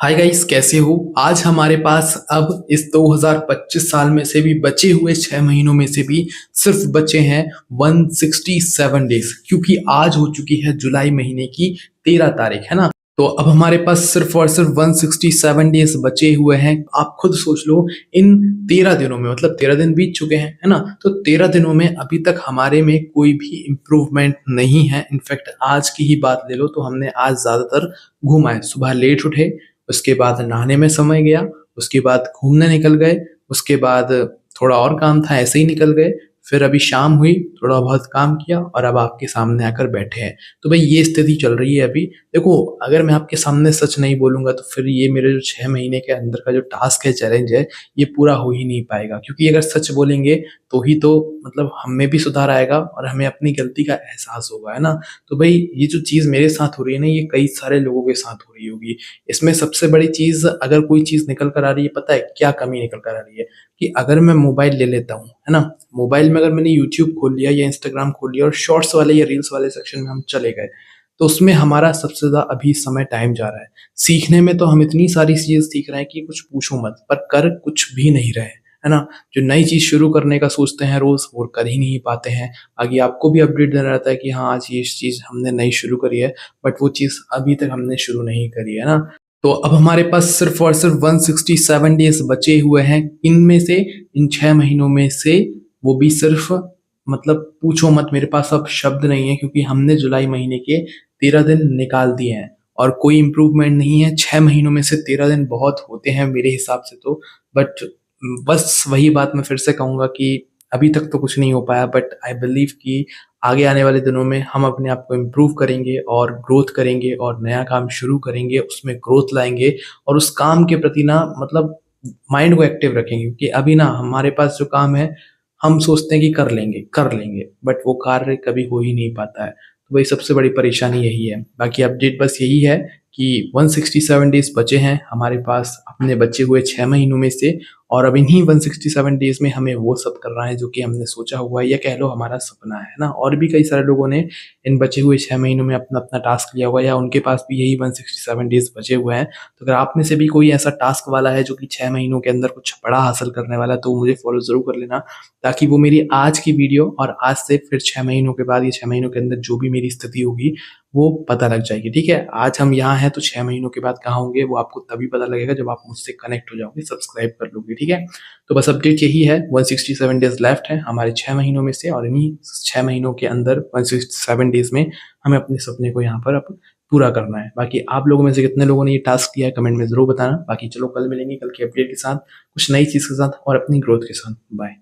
Hi guys, कैसे हो। आज हमारे पास अब इस 2025 साल में से भी बचे हुए 6 महीनों में से भी सिर्फ बचे हैं 167 डेज, क्योंकि आज हो चुकी है जुलाई महीने की 13 तारीख, है ना। तो अब हमारे पास सिर्फ और सिर्फ 167 डेज बचे हुए हैं। आप खुद सोच लो, इन 13 दिनों में, मतलब 13 दिन बीत चुके हैं, है ना। तो 13 दिनों में अभी तक हमारे में कोई भी इम्प्रूवमेंट नहीं है। इनफैक्ट आज की ही बात ले लो तो हमने आज ज्यादातर घूमा है। सुबह लेट उठे, उसके बाद नहाने में समय गया, उसके बाद घूमने निकल गए, उसके बाद थोड़ा और काम था, ऐसे ही निकल गए। फिर अभी शाम हुई, थोड़ा बहुत काम किया और अब आपके सामने आकर बैठे हैं। तो भाई ये स्थिति चल रही है अभी। देखो, अगर मैं आपके सामने सच नहीं बोलूंगा तो फिर ये मेरे जो 6 महीने के अंदर का जो टास्क है, चैलेंज है, ये पूरा हो ही नहीं पाएगा। क्योंकि अगर सच बोलेंगे तो ही तो मतलब हम में भी सुधार आएगा और हमें अपनी गलती का एहसास होगा, है ना। तो भाई ये जो चीज़ मेरे साथ हो रही है ना, ये कई सारे लोगों के साथ हो रही होगी। इसमें सबसे बड़ी चीज़, अगर कोई चीज़ निकल कर आ रही है, पता है क्या कमी निकल कर आ रही है? कि अगर मैं मोबाइल ले लेता हूँ, है ना, मोबाइल में अगर मैंने यूट्यूब खोल लिया या इंस्टाग्राम खोल लिया और शॉर्ट्स वाले या रील्स वाले सेक्शन में हम चले गए, तो उसमें हमारा सबसे ज़्यादा अभी समय टाइम जा रहा है। सीखने में तो हम इतनी सारी चीज़ें सीख रहे हैं कि कुछ पूछो मत, पर कर कुछ भी नहीं रहे, है ना। जो नई चीज़ शुरू करने का सोचते हैं रोज़, वो कर ही नहीं पाते हैं। आगे आपको भी अपडेट देना रहता है कि हाँ, आज ये चीज़ हमने नई शुरू करी है, बट वो चीज़ अभी तक हमने शुरू नहीं करी है ना। तो अब हमारे पास सिर्फ और सिर्फ 167 डेज बचे हुए हैं। इनमें से, इन 6 महीनों में से, वो भी सिर्फ, मतलब पूछो मत, मेरे पास अब शब्द नहीं है, क्योंकि हमने जुलाई महीने के 13 दिन निकाल दिए हैं और कोई इम्प्रूवमेंट नहीं है। 6 महीनों में से 13 दिन बहुत होते हैं मेरे हिसाब से तो। बट बस वही बात मैं फिर से कहूंगा कि अभी तक तो कुछ नहीं हो पाया, बट आई बिलीव कि आगे आने वाले दिनों में हम अपने आप को इम्प्रूव करेंगे और ग्रोथ करेंगे और नया काम शुरू करेंगे, उसमें ग्रोथ लाएंगे और उस काम के प्रति ना, मतलब माइंड को एक्टिव रखेंगे। क्योंकि अभी ना हमारे पास जो काम है, हम सोचते हैं कि कर लेंगे, बट वो कार्य कभी हो ही नहीं पाता है। तो वही सबसे बड़ी परेशानी यही है। बाकी अपडेट बस यही है कि 167 डेज बचे हैं हमारे पास अपने बचे हुए 6 महीनों में से, और अब इन्हीं 167 डेज में हमें वो सब करना है जो कि हमने सोचा हुआ है, या कह लो हमारा सपना है ना। और भी कई सारे लोगों ने इन बचे हुए 6 महीनों में अपना अपना टास्क लिया हुआ है, या उनके पास भी यही 167 डेज बचे हुए हैं। तो अगर आप में से भी कोई ऐसा टास्क वाला है जो कि 6 महीनों के अंदर कुछ बड़ा हासिल करने वाला है, तो मुझे फॉलो जरूर कर लेना, ताकि वो मेरी आज की वीडियो और आज से फिर 6 महीनों के बाद, ये 6 महीनों के अंदर जो भी मेरी स्थिति होगी वो पता लग जाएगी। ठीक है, आज हम यहाँ हैं तो 6 महीनों के बाद कहाँ होंगे वो आपको तभी पता लगेगा जब आप मुझसे कनेक्ट हो जाओगे, सब्सक्राइब कर लोगे। ठीक है, तो बस अपडेट यही है। 167 डेज लेफ्ट है हमारे 6 महीनों में से, और इन्हीं 6 महीनों के अंदर 167 डेज में हमें अपने सपने को यहाँ पर अब पूरा करना है। बाकी आप लोगों में से कितने लोगों ने ये टास्क किया है, कमेंट में जरूर बताना। बाकी चलो, कल मिलेंगे कल की अपडेट के साथ, कुछ नई चीज़ के साथ और अपनी ग्रोथ के साथ। बाय।